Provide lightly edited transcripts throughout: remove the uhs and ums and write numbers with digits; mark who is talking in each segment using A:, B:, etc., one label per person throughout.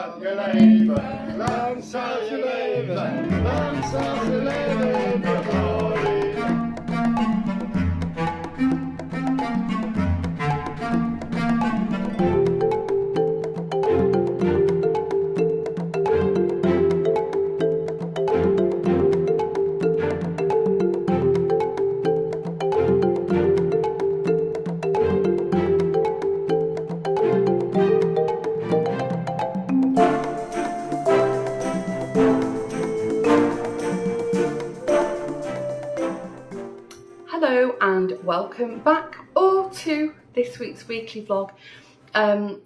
A: je leven, lang zal je leven, lang zal je leven, Glory.
B: Hello and welcome back or to this week's weekly vlog.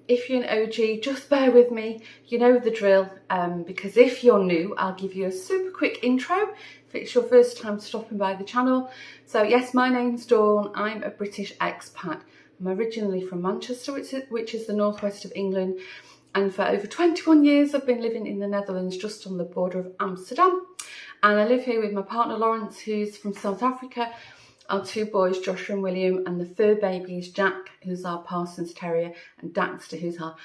B: If you're an OG, just bear with me, you know the drill, because if you're new, I'll give you a super quick intro if it's your first time stopping by the channel. So yes, my name's Dawn, I'm a British expat. I'm originally from Manchester, which is the northwest of England, and for over 21 years I've been living in the Netherlands, just on the border of Amsterdam. And I live here with my partner Lawrence, who's from South Africa, our two boys, Joshua and William, and the fur babies, Jack, who's our Parsons Terrier, and Daxter, who's our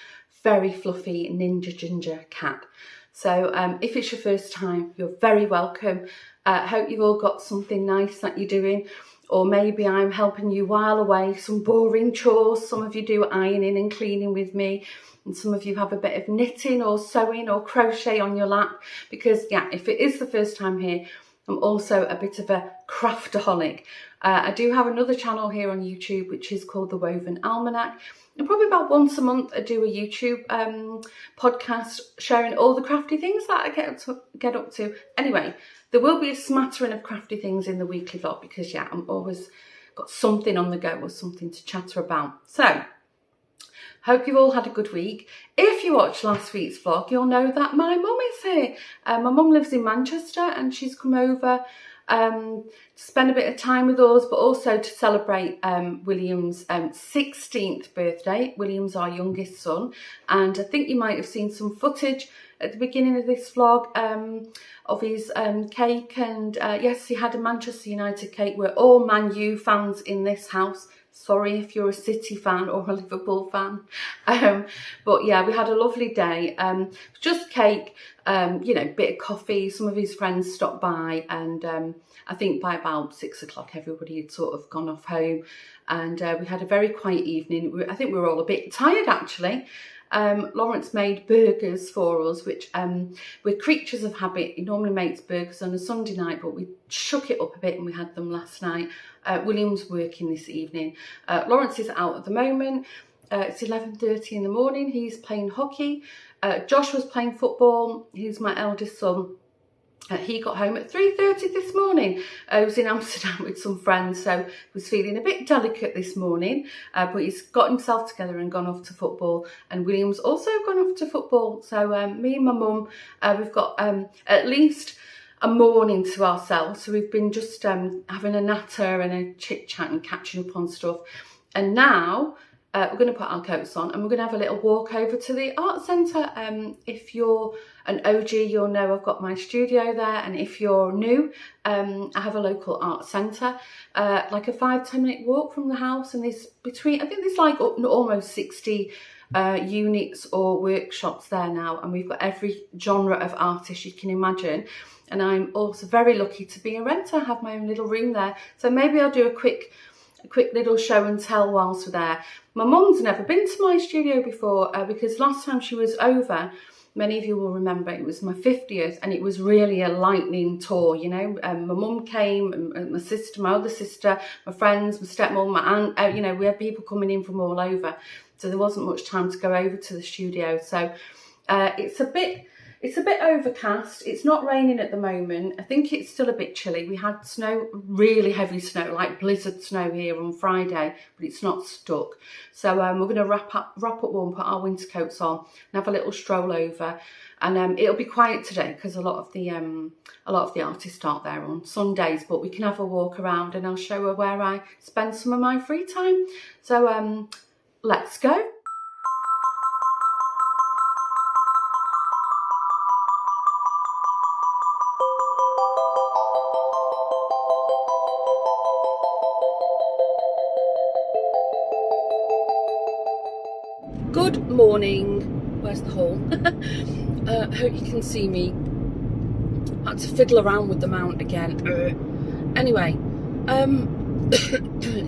B: very fluffy Ninja Ginger cat. So if it's your first time, you're very welcome. Hope you've all got something nice that you're doing, or maybe I'm helping you while away some boring chores. Some of you do ironing and cleaning with me, and some of you have a bit of knitting or sewing or crochet on your lap, because yeah, if it is the first time here, I'm also a bit of a craftaholic. I do have another channel here on YouTube which is called The Woven Almanac, and probably about once a month I do a YouTube podcast sharing all the crafty things that I get up to. Anyway, there will be a smattering of crafty things in the weekly vlog, because yeah, I'm always got something on the go or something to chatter about. So hope you've all had a good week. If you watched last week's vlog, you'll know that my mum is here. My mum lives in Manchester and she's come over to spend a bit of time with us, but also to celebrate William's 16th birthday. William's our youngest son, and I think you might have seen some footage at the beginning of this vlog of his cake. And yes, he had a Manchester United cake. We're all Man U fans in this house. Sorry if you're a City fan or a Liverpool fan. But yeah, we had a lovely day. Just cake, you know, bit of coffee. Some of his friends stopped by, and I think by about 6 o'clock everybody had sort of gone off home, and we had a very quiet evening. I think we were all a bit tired actually. Lawrence made burgers for us, which we're creatures of habit. He normally makes burgers on a Sunday night, but we shook it up a bit and we had them last night. William's working this evening. Lawrence is out at the moment. It's 11:30 in the morning. He's playing hockey. Josh was playing football. He's my eldest son. He got home at 3:30 this morning. He was in Amsterdam with some friends, so he was feeling a bit delicate this morning, but he's got himself together and gone off to football. And William's also gone off to football. So me and my mum, we've got at least a morning to ourselves. So we've been just having a natter and a chit chat and catching up on stuff. And now we're going to put our coats on and we're going to have a little walk over to the art centre. If you're an OG, you'll know I've got my studio there, and if you're new, I have a local art centre, like a 5-10 minute walk from the house, and there's I think there's like almost 60 units or workshops there now, and we've got every genre of artist you can imagine. And I'm also very lucky to be a renter, have my own little room there, so maybe I'll do a quick little show and tell whilst we're there. My mum's never been to my studio before, because last time she was over, many of you will remember, it was my 50th, and it was really a lightning tour, you know. My mum came, and my sister, my other sister, my friends, my stepmom, my aunt, you know, we had people coming in from all over, so there wasn't much time to go over to the studio. So it's a bit overcast. It's not raining at the moment. I think it's still a bit chilly. We had snow, really heavy snow, like blizzard snow here on Friday, but it's not stuck. So we're going to wrap up warm, put our winter coats on, and have a little stroll over. And it'll be quiet today because a lot of the artists start there on Sundays. But we can have a walk around, and I'll show her where I spend some of my free time. So let's go. Good morning. Where's the hole? I hope you can see me. I had to fiddle around with the mount again. Anyway,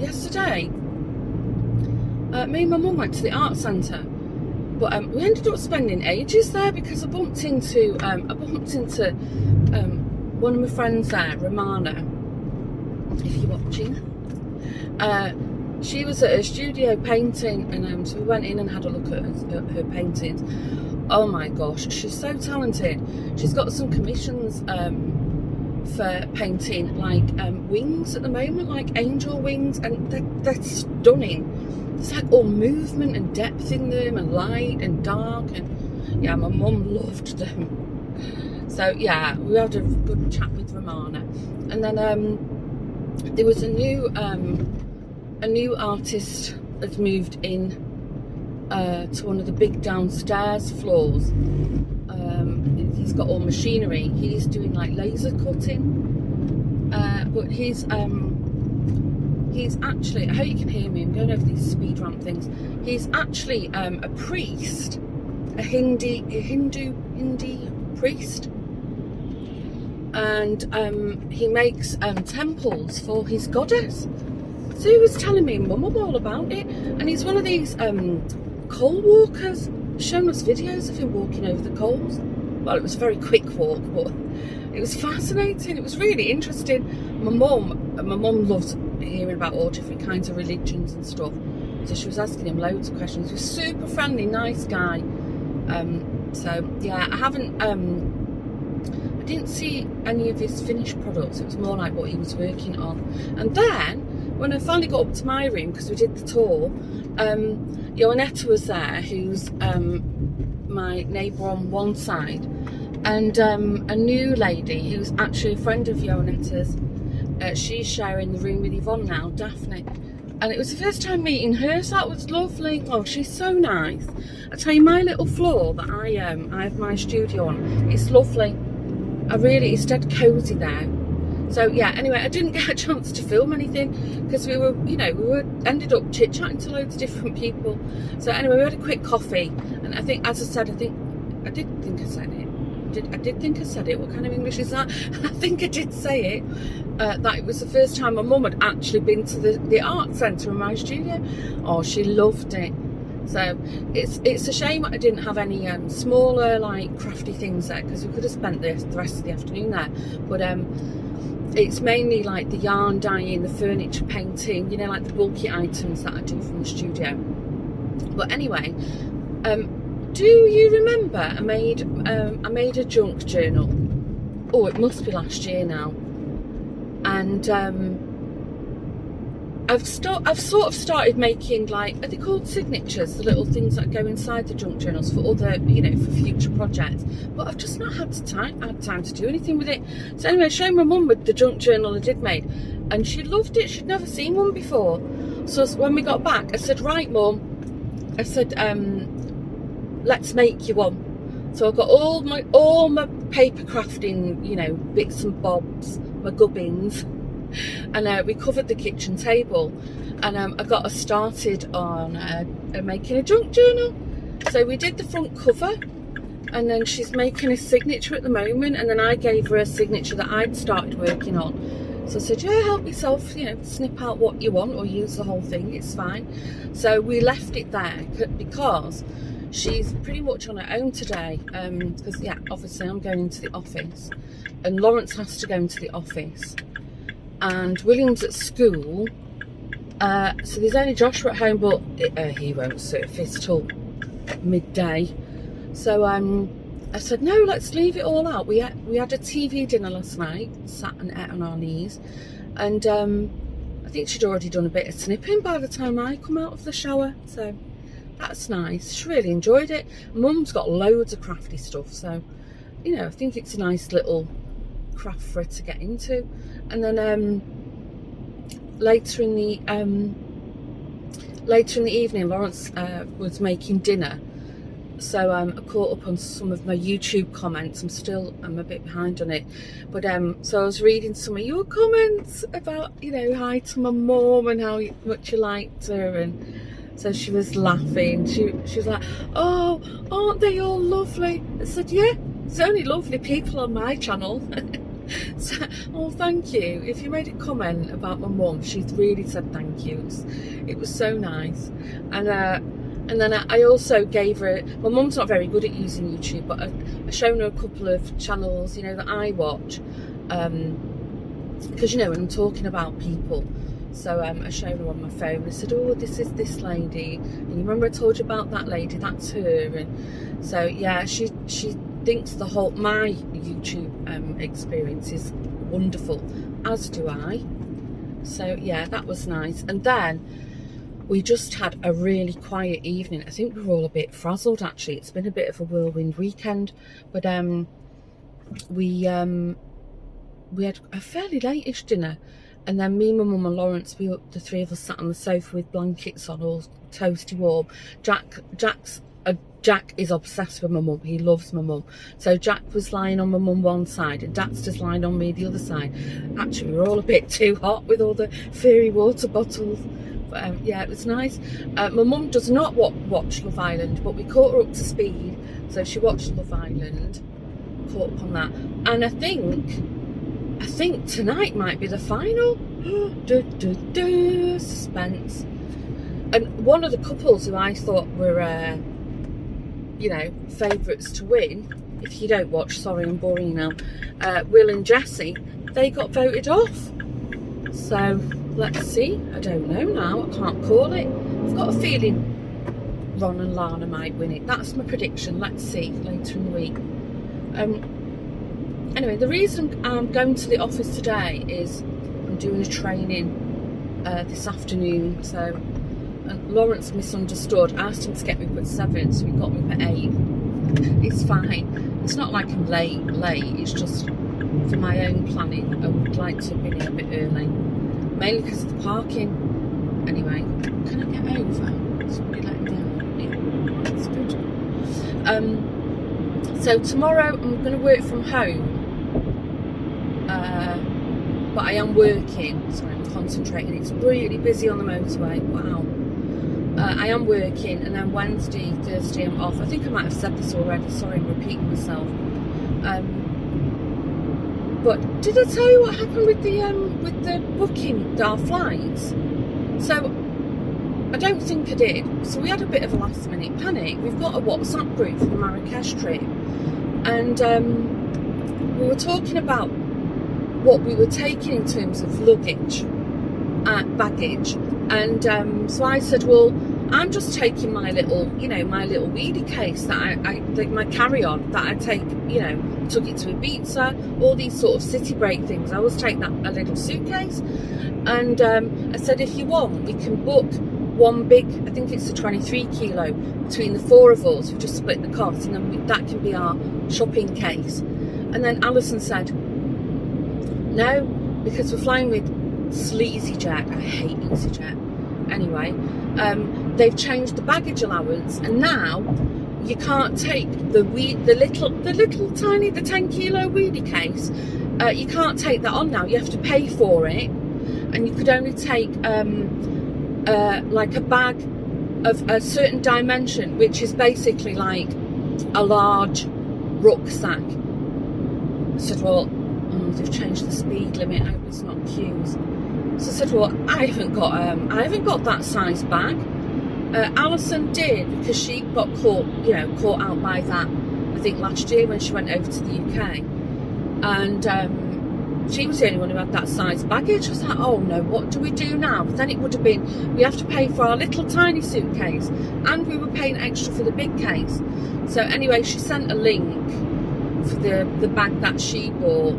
B: yesterday, me and my mum went to the art centre, but we ended up spending ages there because I bumped into one of my friends there, Romana, if you're watching. She was at her studio painting, and so we went in and had a look at her paintings. Oh my gosh, she's so talented. She's got some commissions for painting like wings at the moment, like angel wings, and they're stunning. It's like all movement and depth in them, and light and dark, and yeah, my mum loved them. So yeah, we had a good chat with Romana, and then there was a new artist that's moved in to one of the big downstairs floors. He's got all machinery. He's doing like laser cutting, but he's actually, I hope you can hear me, I'm going over these speed ramp things. He's actually a priest, a Hindu priest, and he makes temples for his goddess. So he was telling me, Mum, all about it, and he's one of these coal walkers, showing us videos of him walking over the coals. Well, it was a very quick walk, but it was fascinating. It was really interesting. My mum loves hearing about all different kinds of religions and stuff, so she was asking him loads of questions. He was super friendly, nice guy. So yeah, I didn't see any of his finished products. It was more like what he was working on. And then when I finally got up to my room, because we did the tour, Joannetta was there, who's my neighbour on one side, and a new lady who's actually a friend of Joannetta's. She's sharing the room with Yvonne now, Daphne, and it was the first time meeting her, so that was lovely. Oh, she's so nice. I tell you, my little floor that I have my studio on, it's lovely. It's dead cosy there. So yeah, anyway, I didn't get a chance to film anything because we were ended up chit-chatting to loads of different people. So anyway, we had a quick coffee, and I think, as I said, I did think I said it. What kind of English is that? I think I did say it. That it was the first time my mum had actually been to the art centre in my studio. Oh, she loved it. So it's a shame I didn't have any smaller, like, crafty things there, because we could have spent the rest of the afternoon there. But it's mainly like the yarn dyeing, the furniture painting, you know, like the bulky items that I do from the studio. But anyway, do you remember I made a junk journal? Oh, it must be last year now. And I've sort of started making, like, are they called signatures, the little things that go inside the junk journals for other, you know, for future projects. But I've just not had time to do anything with it. So anyway, I showed my mum with the junk journal I did make, and she loved it. She'd never seen one before. So when we got back, I said, right, Mum, I said, let's make you one. So I got all my paper crafting, you know, bits and bobs, my gubbins. And we covered the kitchen table, and I got us started on making a junk journal. So we did the front cover, and then she's making a signature at the moment, and then I gave her a signature that I'd started working on. So I said, yeah, help yourself, you know, snip out what you want or use the whole thing, it's fine. So we left it there because she's pretty much on her own today, because yeah, obviously I'm going into the office, and Lawrence has to go into the office, and William's at school, so there's only Joshua at home, but he won't surface till midday. So I said, no, let's leave it all out. We had a TV dinner last night, sat and ate on our knees, and I think she'd already done a bit of snipping by the time I come out of the shower, so that's nice. She really enjoyed it. Mum's got loads of crafty stuff, so you know, I think it's a nice little craft for her to get into. And then later in the evening, Lawrence was making dinner, so I caught up on some of my YouTube comments. I'm a bit behind on it, but so I was reading some of your comments about, you know, hi to my mum and how much you liked her, and So she was laughing. She was like, "Oh, aren't they all lovely?" I said, "Yeah, there's only lovely people on my channel." So, oh, thank you. If you made a comment about my mum, she's really said thank you. It was so nice. And then I also gave her, my mum's not very good at using YouTube, but I've shown her a couple of channels, you know, that I watch, because, you know, when I'm talking about people. So I showed her on my phone. I said, "Oh, this is this lady, and you remember I told you about that lady? That's her." And so yeah, she thinks my YouTube experience is wonderful, as do I. So yeah, that was nice. And then we just had a really quiet evening. I think we were all a bit frazzled, actually. It's been a bit of a whirlwind weekend, but we had a fairly late-ish dinner. And then me, my mum and Lawrence, the three of us sat on the sofa with blankets on, all toasty warm. Jack is obsessed with my mum. He loves my mum. So Jack was lying on my mum one side and Daxter's lying on me the other side. Actually, we were all a bit too hot with all the fairy water bottles. But yeah, it was nice. My mum does not watch Love Island, but we caught her up to speed. So she watched Love Island, caught up on that. And I think tonight might be the final. Suspense. And one of the couples who I thought were, you know, favourites to win, if you don't watch, sorry, I'm boring you now, Will and Jessie, they got voted off. So let's see. I don't know now. I can't call it. I've got a feeling Ron and Lana might win it. That's my prediction. Let's see later in the week. Anyway, the reason I'm going to the office today is I'm doing a training this afternoon. So Lawrence misunderstood. I asked him to get me up at 7, so he got me up at 8. It's fine. It's not like I'm late. It's just for my own planning. I would like to have been here a bit early, mainly because of the parking. Anyway, can I get over? Somebody let me down. Yeah, that's good. So tomorrow I'm going to work from home. But I am working, so I'm concentrating. It's really busy on the motorway. Wow. I am working, and then Wednesday, Thursday I'm off. I think I might have said this already. Sorry, I'm repeating myself. But did I tell you what happened with the booking our flights? So I don't think I did. So we had a bit of a last minute panic. We've got a WhatsApp group for the Marrakesh trip, and we were talking about what we were taking in terms of luggage, baggage, and so I said, well, I'm just taking my little, you know, my little wheelie case that I my carry-on that I take, you know, took it to Ibiza, all these sort of city break things. I always take that a little suitcase, and I said, if you want, we can book one big, I think it's a 23 kilo between the four of us. We just split the cost, and then that can be our shopping case. And then Alison said, no, because we're flying with EasyJet. I hate EasyJet. Anyway, they've changed the baggage allowance, and now you can't take the little tiny 10 kilo wheelie case. You can't take that on now. You have to pay for it, and you could only take like a bag of a certain dimension, which is basically like a large rucksack. I said, well, they've changed the speed limit. I hope it's not queues. So I said, well, I haven't got that size bag. Alison did, because she got caught out by that, I think last year when she went over to the UK, and she was the only one who had that size baggage. I was like, oh no, what do we do now? But then it would have been, we have to pay for our little tiny suitcase, and we were paying extra for the big case. So anyway, she sent a link for the bag that she bought,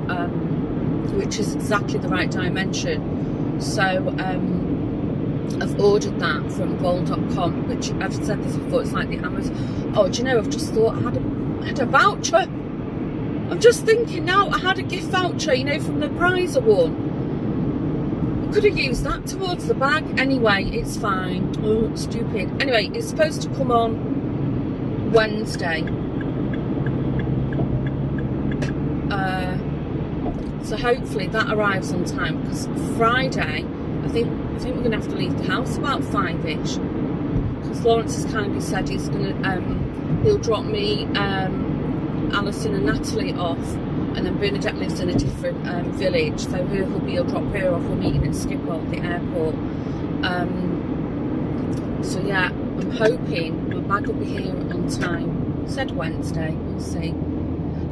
B: which is exactly the right dimension. So I've ordered that from roll.com, which I've said this before, it's like the Amazon. Oh, do you know, I've just thought I had a voucher. I'm just thinking now, I had a gift voucher, you know, from the prize I won. I could have used that towards the bag. Anyway, it's fine. Oh, stupid. Anyway, it's supposed to come on Wednesday. So hopefully that arrives on time, because Friday, I think we're going to have to leave the house about 5ish. because Lawrence has kindly said he's gonna he'll drop me, Alison and Natalie off, and then Bernadette lives in a different village, so he'll drop her off. We're meeting at Schiphol at the airport. So yeah, I'm hoping my bag will be here on time. Said Wednesday, we'll see.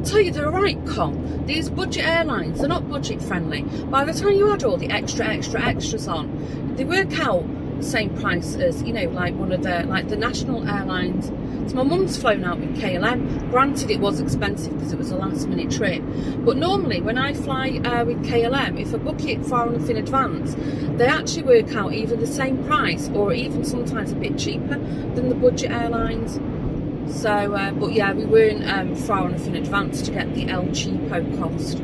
B: Tell you they're right, Con. These budget airlines, they're not budget friendly. By the time you add all the extras on, they work out the same price as, you know, like one of the national airlines. So my mum's flown out with KLM. Granted, it was expensive because it was a last minute trip. But normally when I fly with KLM, if I book it far enough in advance, they actually work out either the same price or even sometimes a bit cheaper than the budget airlines. So, but yeah, we weren't far enough in advance to get the El Cheapo cost.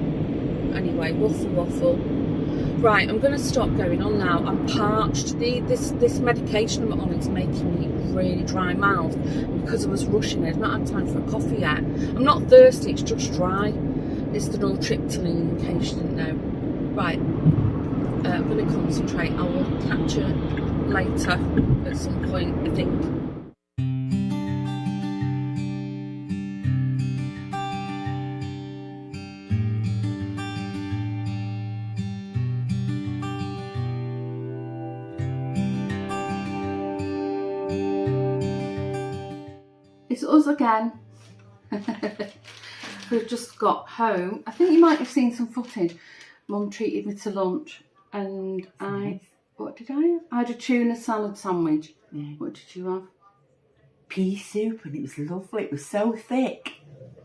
B: Anyway, waffle. Right, I'm going to stop going on now. I'm parched. This medication I'm on is making me really dry mouth. Because I was rushing, I've not had time for a coffee yet. I'm not thirsty, it's just dry. It's the nortriptyline, in case you didn't know. Right, I'm going to concentrate. I will catch you later at some point, I think. It's us again. We've just got home. I think you might have seen some footage. Mum treated me to lunch and what did I have? I had a tuna salad sandwich. Yeah. What did you have?
C: Pea soup, and it was lovely. It was so thick.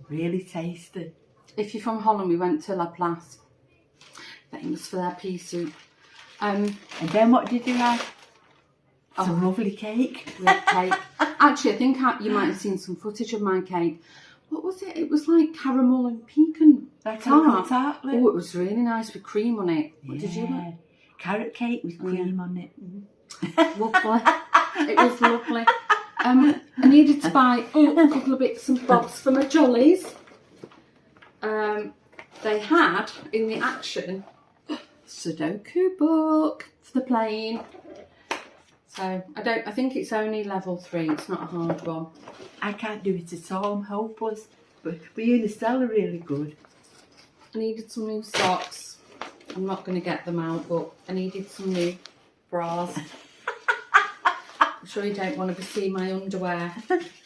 C: Really tasty.
B: If you're from Holland, we went to La Place. Famous for their pea soup.
C: And then what did you have? Some lovely cake.
B: Red cake. Actually, I think you might have seen some footage of my cake. What was it? It was like caramel and pecan tart. Oh, it was really nice with cream on it. What did you like?
C: Carrot cake with cream on it.
B: Lovely. It was lovely. I needed to buy a couple of bits and bobs for my jollies. They had in the action Sudoku book for the plane. So I think it's only level 3. It's not a hard one.
C: I can't do it at all. I'm hopeless. But you and Estelle are really good.
B: I needed some new socks. I'm not going to get them out, but I needed some new bras. I'm sure you don't want to see my underwear.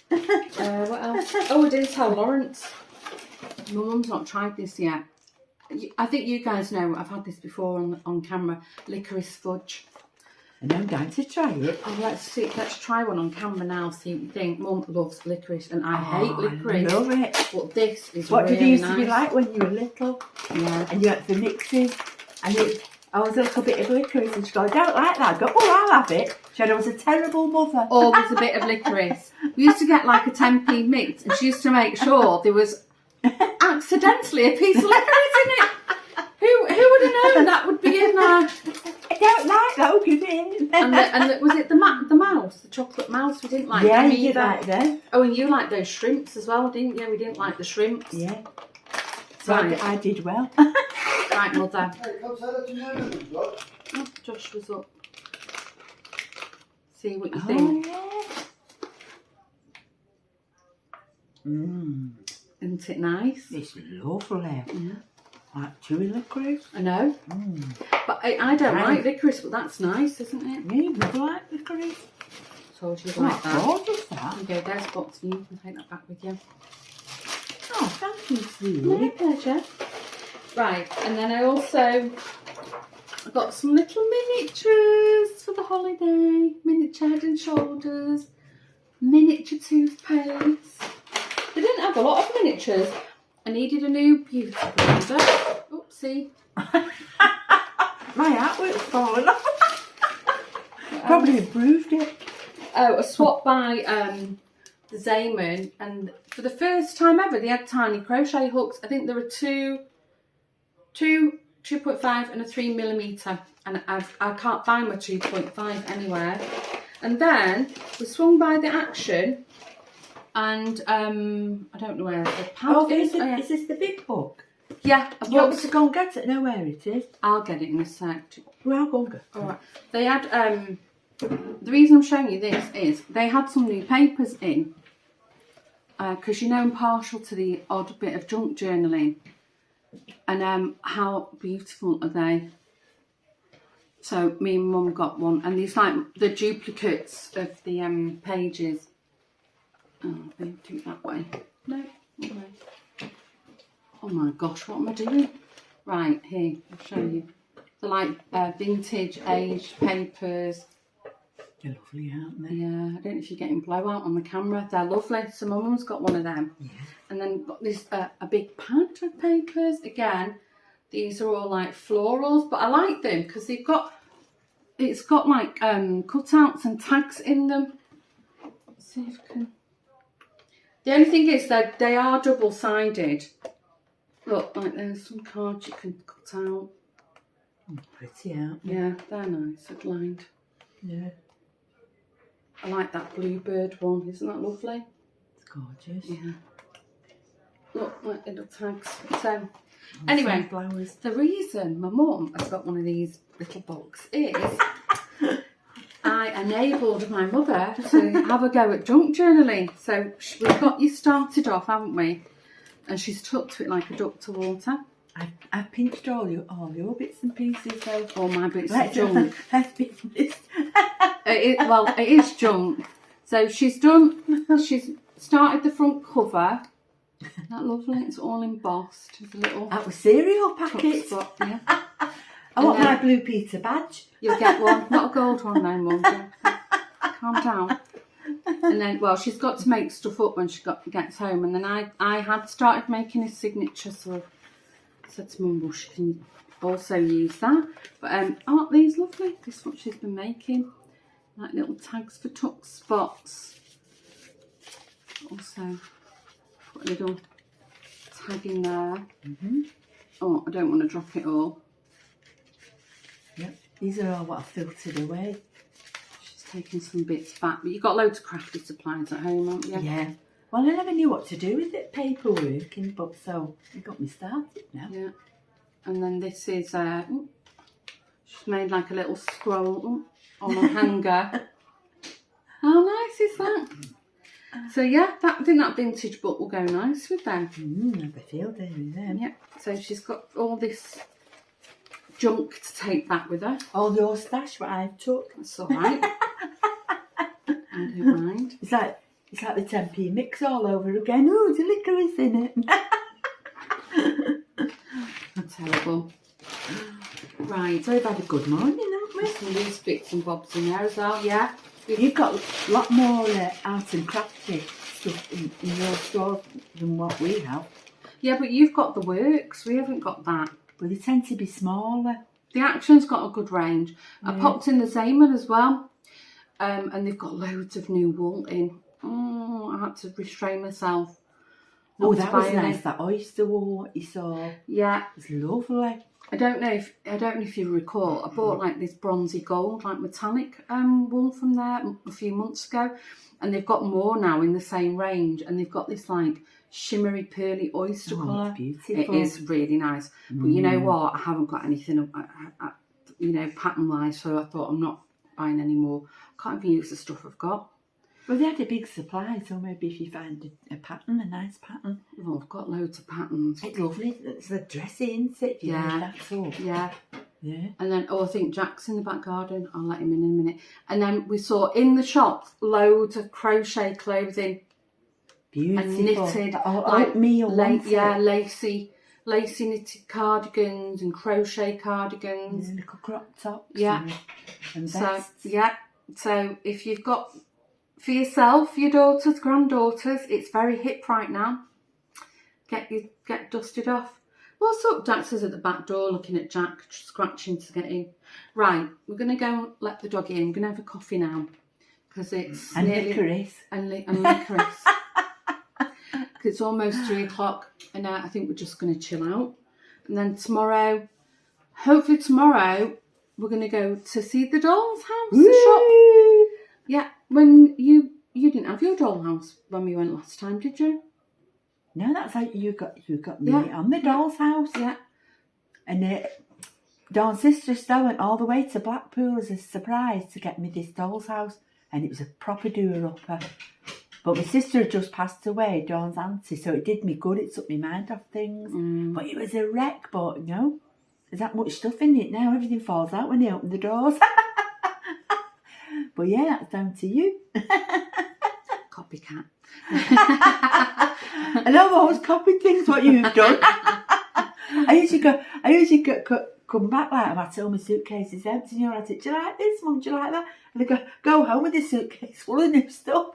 B: What else? Oh, I didn't tell Lawrence. My mum's not tried this yet. I think you guys know I've had this before on camera. Licorice fudge.
C: And I'm going to try it.
B: Oh, let's try one on camera now, see what you think. Mum loves licorice and I hate licorice.
C: I love it.
B: But this is
C: what
B: really
C: did it used
B: nice.
C: to be like when you were little?
B: Yeah.
C: And you had the mixes. And I was a little bit of licorice and she goes, I don't like that. I go, oh, I'll have it. She said I was a terrible mother.
B: Always a bit of licorice. We used to get like a 10p mix and she used to make sure there was accidentally a piece of licorice in it. Who would have known that would be in there?
C: I don't like that. Look at it.
B: And was it the mouse, the chocolate mouse? We didn't like
C: yeah,
B: them
C: you did
B: either.
C: like them.
B: Oh, and you liked those shrimps as well, didn't you? We didn't like the shrimps.
C: Yeah. So right. I did well.
B: Right, Mother.
A: Hey, come say that to me, look.
B: Oh, Josh was up. See what you think.
C: Yeah. Mmm.
B: Isn't it nice?
C: It's lovely.
B: Yeah.
C: Like chewy licorice.
B: I know. But I don't like licorice, but that's nice, isn't it?
C: Yeah, you never like licorice.
B: Told you like that.
C: Gorgeous, that.
B: There you go, there's box for you. You can take that back with you.
C: Oh, thank you, sweetie.
B: My pleasure. Right, and then I got some little miniatures for the holiday. Miniature head and shoulders. Miniature toothpaste. They didn't have a lot of miniatures. I needed a new beauty blender. Oopsie.
C: My artwork's fallen off. Probably improved it.
B: Oh, I swapped by the Zayman, and for the first time ever, they had tiny crochet hooks. I think there were two 2.5 and a 3mm, and I can't find my 2.5 anywhere. And then we swung by the Action, and I don't know where the pad is.
C: Is this the big book?
B: Yeah.
C: You want me to go and get it? Know where it is?
B: I'll get it in a sec.
C: Well, I'll go and get it.
B: All right. They had the reason I'm showing you this is they had some new papers in, because you know I'm partial to the odd bit of junk journaling, and how beautiful are they? So me and Mum got one, and these like the duplicates of the pages. Oh, they do it that way. No, okay. Oh my gosh, what am I doing? Right, here, I'll show you. They're like vintage aged papers.
C: They're lovely, aren't they?
B: Yeah, I don't know if you're getting blowout on the camera. They're lovely. So my mum's got one of them.
C: Yeah.
B: And then got this a big pad of papers. Again, these are all like florals, but I like them because it's got like cutouts and tags in them. Let's see if I can. The only thing is that they are double-sided. Look, like there's some cards you can cut out.
C: Pretty, aren't they?
B: Yeah, they're nice, lined.
C: Yeah.
B: I like that bluebird one. Isn't that lovely?
C: It's gorgeous.
B: Yeah. Look, like little tags. So, anyway,
C: Flowers.
B: the reason my mum has got one of these little books is I enabled my mother to have a go at junk journaling. So we've got you started off, haven't we? And she's took to it like a duck to water.
C: I've pinched all your bits and pieces though.
B: All my bits of junk.
C: Let's be honest.
B: It is junk. So she's started the front cover. Isn't that lovely? It's all embossed with a little
C: That was cereal packets.
B: spot, yeah.
C: I want my Blue Peter badge.
B: You'll get one, not a gold one now, Mum. Calm down. And then, well, she's got to make stuff up when she gets home. And then I had started making a signature, so I said to Mum, well, she can also use that. But aren't these lovely? This is what she's been making. Like little tags for tuck spots. Also, put a little tag in there. Oh, I don't want to drop it all.
C: Yep. These are all what I filtered away.
B: She's taking some bits back. But you've got loads of crafty supplies at home, haven't you?
C: Yeah. Well, I never knew what to do with it, paperwork and but so you got me started now.
B: Yeah. And then this is she's made like a little scroll on a hanger. How nice is that? So yeah, I think that vintage book will go nice with them.
C: I have a field day with them.
B: Yeah. So she's got all this junk to take back with her.
C: All your stash what I've took.
B: That's all right. I don't mind.
C: It's like the 10p mix all over again. Oh, the licorice in it.
B: That's terrible. Right.
C: So we've had a good morning, haven't we?
B: Some of these bits and bobs in there as well, yeah.
C: You've got a lot more art and crafty stuff in your store than what we have.
B: Yeah, but you've got the works. We haven't got that.
C: But they tend to be smaller.
B: The Action's got a good range.
C: Yeah.
B: I popped in the Zayman as well. And they've got loads of new wool in. Oh, I had to restrain myself.
C: Oh, that was nice. That oyster wool what you saw.
B: Yeah.
C: It's lovely.
B: I don't know if you recall, I bought like this bronzy gold, like metallic wool from there a few months ago. And they've got more now in the same range. And they've got this like shimmery pearly oyster colour.
C: It's beautiful.
B: It is really nice. But you know what? I haven't got anything, pattern wise. So I thought I'm not buying any more. I can't even use the stuff I've got.
C: Well, they had a big supply, so maybe if you find a pattern, a nice pattern.
B: Oh, I've got loads of patterns.
C: It's lovely. It's the dressing, isn't it?
B: Yeah.
C: That's all.
B: Yeah.
C: Yeah.
B: And then, I think Jack's in the back garden. I'll let him in a minute. And then we saw in the shop loads of crochet clothing.
C: Beautiful.
B: And knitted.
C: Like oatmeal.
B: Lacy knitted cardigans and crochet cardigans.
C: And little crop tops.
B: Yeah.
C: And
B: So,
C: vests.
B: yeah. So if you've got, for yourself, your daughters, granddaughters, it's very hip right now. Get dusted off. What's up? Dax is at the back door looking at Jack, scratching to get in. Right, we're going to go and let the dog in. We're going to have a coffee now. Because it's
C: And
B: nearly...
C: licorice.
B: And licorice. Because it's almost 3 o'clock. And I think we're just going to chill out. And then tomorrow, hopefully tomorrow, we're going to go to see the doll's house, the shop. Yeah, when you didn't have your dollhouse when we went last time, did you?
C: No, that's how you got me
B: Yeah.
C: on the doll's house.
B: Yeah.
C: And Dawn's sister still went all the way to Blackpool as a surprise to get me this doll's house, and it was a proper doer-upper. But my sister had just passed away, Dawn's auntie, so it did me good. It took my mind off things. But it was a wreck, but no, there's that much stuff in it now. Everything falls out when you open the doors. But yeah, that's down to you.
B: Copycat.
C: And I've always copied things what you've done. I usually come back like I've told my suitcase is empty and you're like, do you like this, Mum? Do you like that? And I go home with this suitcase full of new stuff.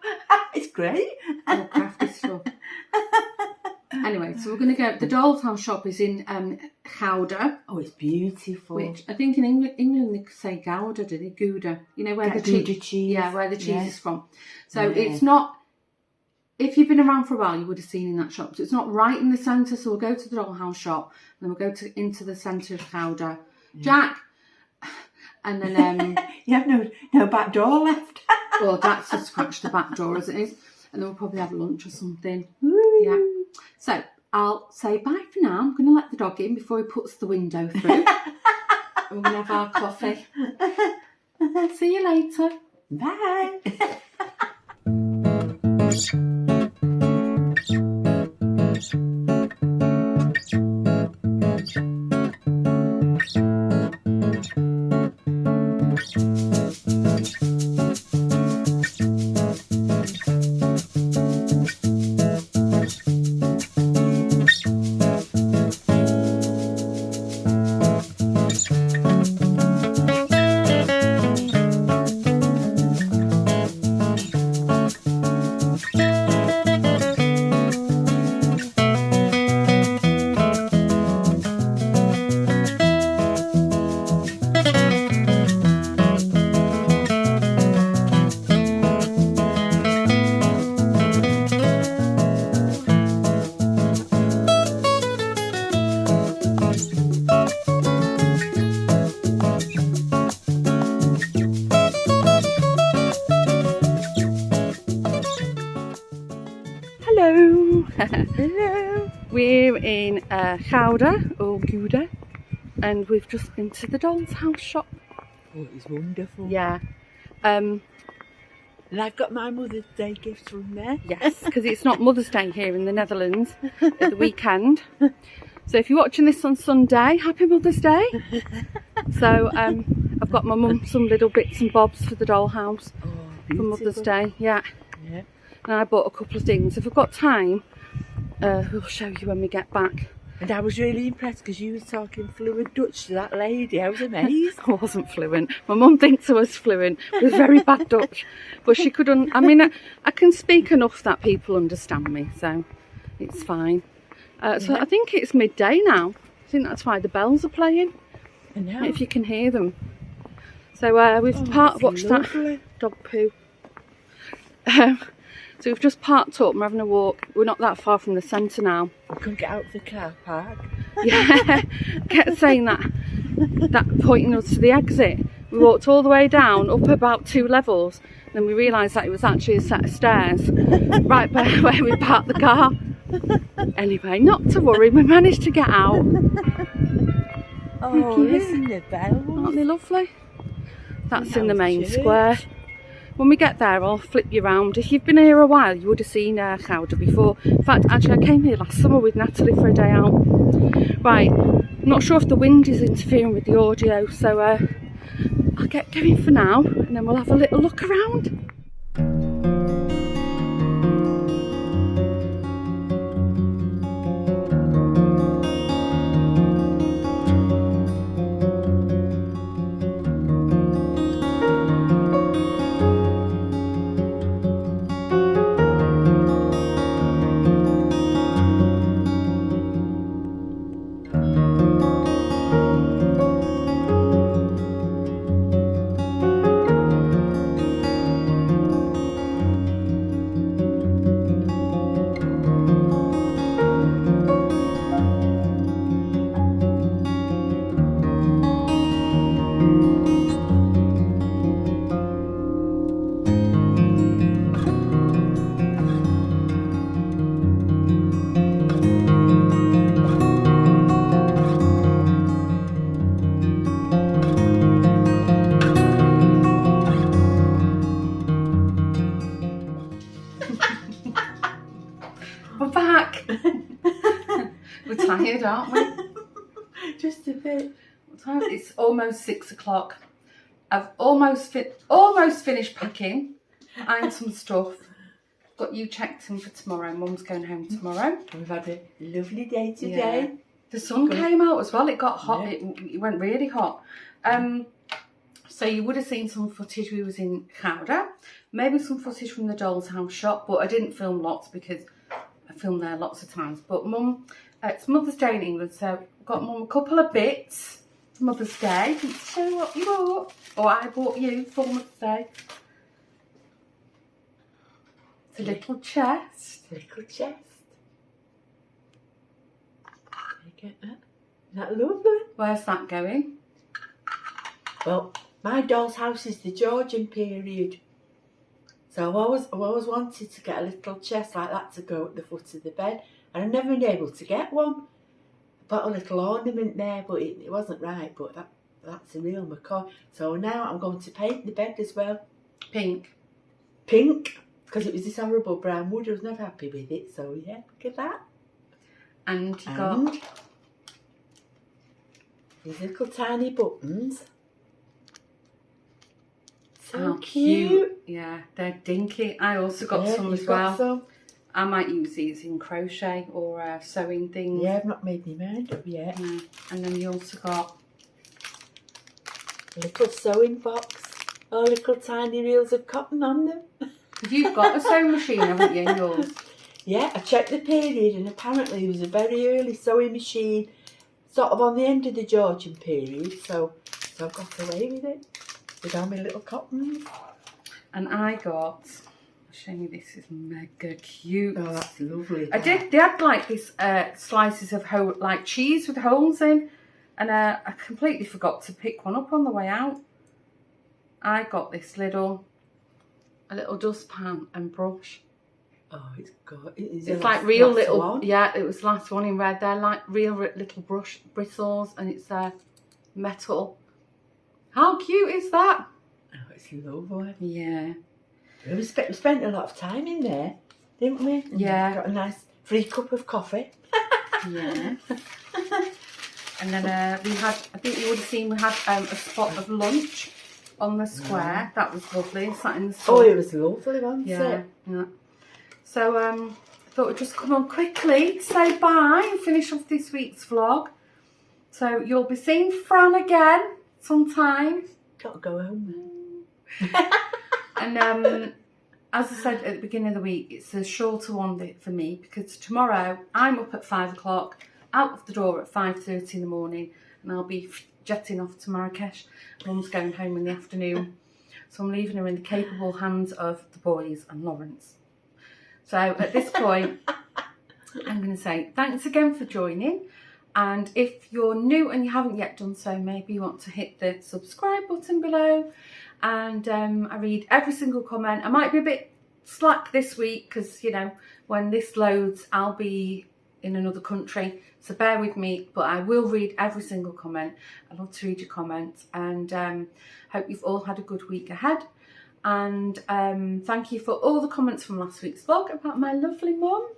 C: It's great.
B: All crafty stuff. Anyway, so we're going to go. The dollhouse shop is in Gouda.
C: Oh, it's beautiful.
B: Which I think in England they say Gouda, do they? Gouda. You know where the
C: Gouda cheese.
B: Yeah, where the cheese is from. So
C: Yeah.
B: it's not. If you've been around for a while, you would have seen in that shop. So it's not right in the centre. So we'll go to the dollhouse shop, and then we'll go into the centre of Gouda. Jack, and then
C: You have no back door left.
B: well, Jack's just scratched the back door as it is, and then we'll probably have lunch or something.
C: Woo.
B: Yeah. So I'll say bye for now. I'm going to let the dog in before he puts the window through. And we're going to have our coffee. See you later.
C: Bye.
B: Hello. We're in Gouda or Gouda, and we've just been to the doll's house shop.
C: Oh, it's wonderful.
B: Yeah.
C: And I've got my Mother's Day gifts from there.
B: Yes, because it's not Mother's Day here in the Netherlands at the weekend. So if you're watching this on Sunday, happy Mother's Day. So I've got my mum some little bits and bobs for the dollhouse for Mother's Day. Yeah.
C: Yeah.
B: And I bought a couple of things. If we've got time, we'll show you when we get back.
C: And I was really impressed because you were talking fluent Dutch to that lady. I was amazed.
B: I wasn't fluent. My mum thinks I was fluent with very bad Dutch, but she couldn't. I mean, I can speak enough that people understand me, so it's fine. So I think it's midday now. I think that's why the bells are playing.
C: I know.
B: If you can hear them. So we've watched that dog poo. So we've just parked up and we're having a walk. We're not that far from the centre now.
C: We couldn't get out of the car park.
B: Yeah, kept saying that pointing us to the exit. We walked all the way down, up about 2 levels, and then we realised that it was actually a set of stairs right by where we parked the car. Anyway, not to worry, we managed to get out.
C: Oh, listen to the bells.
B: Aren't they lovely? That's
C: That
B: in the
C: was
B: main
C: church.
B: square. When we get there, I'll flip you round. If you've been here a while, you would have seen Gouda before. In fact, actually, I came here last summer with Natalie for a day out. Right, I'm not sure if the wind is interfering with the audio, so I'll get going for now, and then we'll have a little look around. We're back. We're tired, aren't we?
C: Just a bit.
B: What time? It's almost 6 o'clock. I've almost finished packing. And some stuff. Got you checked in for tomorrow. Mum's going home tomorrow.
C: We've had a lovely day today.
B: Yeah. The sun came out as well. It got hot. Yeah. It went really hot. So you would have seen some footage. We was in Gouda. Maybe some footage from the Doll's House shop, but I didn't film lots because I filmed there lots of times. But Mum, it's Mother's Day in England, so I've got Mum a couple of bits for Mother's Day. Can you show you what you bought? Or I bought you for Mother's Day. It's a little chest.
C: Little chest. You get that? Isn't that lovely?
B: Where's that going?
C: Well, my doll's house is the Georgian period. So I've always wanted to get a little chest like that to go at the foot of the bed. And I've never been able to get one. I put a little ornament there, but it wasn't right. But that's a real macaw. So now I'm going to paint the bed as well.
B: Pink.
C: Pink. Because it was this horrible brown wood. I was never happy with it. So yeah, look at that.
B: And you got
C: these little tiny buttons. So
B: how cute. Yeah, they're dinky. I also got some as well. Some. I might use these in crochet or sewing things.
C: Yeah, I've not made my mind up yet.
B: Yeah. And then you also got
C: a little sewing box. Oh, little tiny reels of cotton on them.
B: You've got a sewing machine, haven't you, yours?
C: Yeah, I checked the period and apparently there was a very early sewing machine sort of on the end of the Georgian period, so I got away with it. With all my little cottons.
B: And I got, I'll show you, this is mega cute.
C: Oh, that's lovely.
B: They had like this slices of like cheese with holes in, and I completely forgot to pick one up on the way out. I got this a little dustpan and brush.
C: Oh, it's got.
B: It's like real little one? Yeah, it was the last one in red. They're like real little brush bristles, and it's metal. How cute is that?
C: Oh, it's lovely.
B: Yeah.
C: We spent a lot of time in there, didn't we? And
B: yeah.
C: Got a nice free cup of coffee.
B: Yeah. And then we had, I think you would have seen, we had a spot of lunch on the square. Yeah. That was lovely. Sat in the sun.
C: Oh, it was lovely, wasn't it?
B: Yeah. So I thought we'd just come on quickly to say bye and finish off this week's vlog. So you'll be seeing Fran again sometime.
C: Got to go home.
B: And as I said at the beginning of the week, it's a shorter one for me because tomorrow I'm up at 5 o'clock, out of the door at 5:30 in the morning, and I'll be jetting off to Marrakesh. Mum's going home in the afternoon, so I'm leaving her in the capable hands of the boys and Lawrence. So at this point, I'm going to say thanks again for joining. And if you're new and you haven't yet done so, maybe you want to hit the subscribe button below. And I read every single comment. I might be a bit slack this week because, you know, when this loads, I'll be in another country. So bear with me, but I will read every single comment. I love to read your comments, and hope you've all had a good week ahead. And thank you for all the comments from last week's vlog about my lovely mum.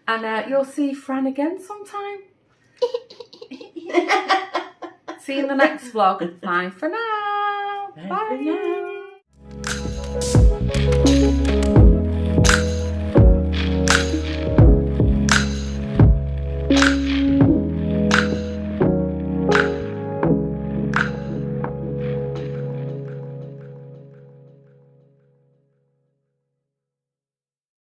B: And you'll see Fran again sometime. See you in the next vlog. Bye for now.
C: Bye. For now.